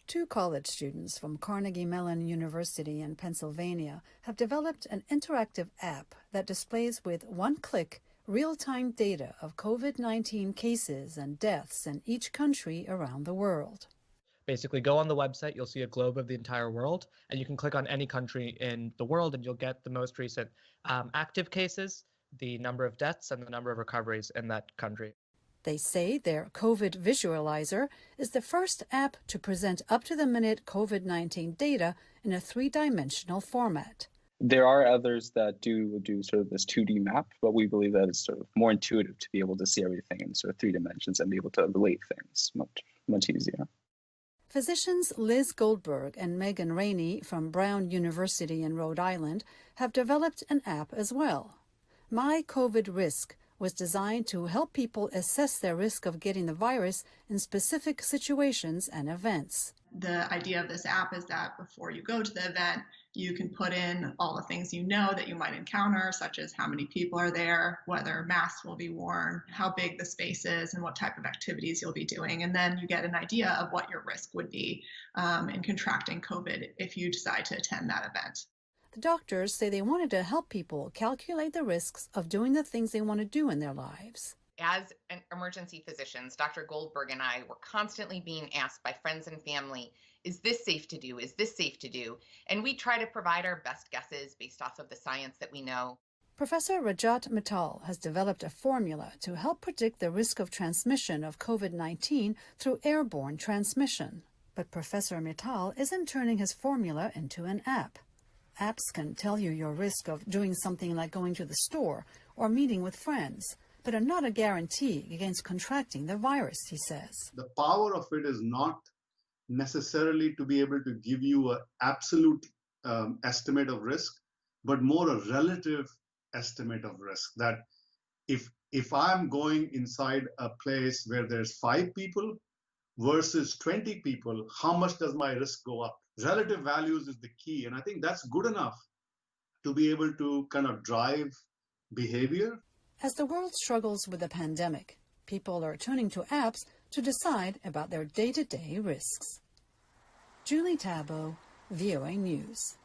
Two college students from Carnegie Mellon University in Pennsylvania have developed an interactive app that displays with one click real-time data of COVID-19 cases and deaths in each country around the world. Basically, go on the website, you'll see a globe of the entire world, and you can click on any country in the world and you'll get the most recent active cases, the number of deaths, and the number of recoveries in that country. They say their COVID visualizer is the first app to present up-to-the-minute COVID-19 data in a three-dimensional format. There are others that do sort of this 2D map, but we believe that it's sort of more intuitive to be able to see everything in sort of 3 dimensions and be able to relate things much easier. Physicians Liz Goldberg and Megan Rainey from Brown University in Rhode Island have developed an app as well. My COVID Risk was designed to help people assess their risk of getting the virus in specific situations and events. The idea of this app is that before you go to the event, you can put in all the things you know that you might encounter, such as how many people are there, whether masks will be worn, how big the space is, and what type of activities you'll be doing. And then you get an idea of what your risk would be in contracting COVID if you decide to attend that event. The doctors say they wanted to help people calculate the risks of doing the things they want to do in their lives. As emergency physicians, Dr. Goldberg and I were constantly being asked by friends and family, is this safe to do? Is this safe to do? And we try to provide our best guesses based off of the science that we know. Professor Rajat Mittal has developed a formula to help predict the risk of transmission of COVID-19 through airborne transmission. But Professor Mittal isn't turning his formula into an app. Apps can tell you your risk of doing something like going to the store or meeting with friends, but are not a guarantee against contracting the virus, he says. The power of it is not necessarily to be able to give you an absolute estimate of risk, but more a relative estimate of risk. That if I'm going inside a place where there's 5 people versus 20 people, how much does my risk go up? Relative values is the key, and I think that's good enough to be able to kind of drive behavior. As the world struggles with the pandemic, people are turning to apps to decide about their day-to-day risks. Julie Taboh, VOA News.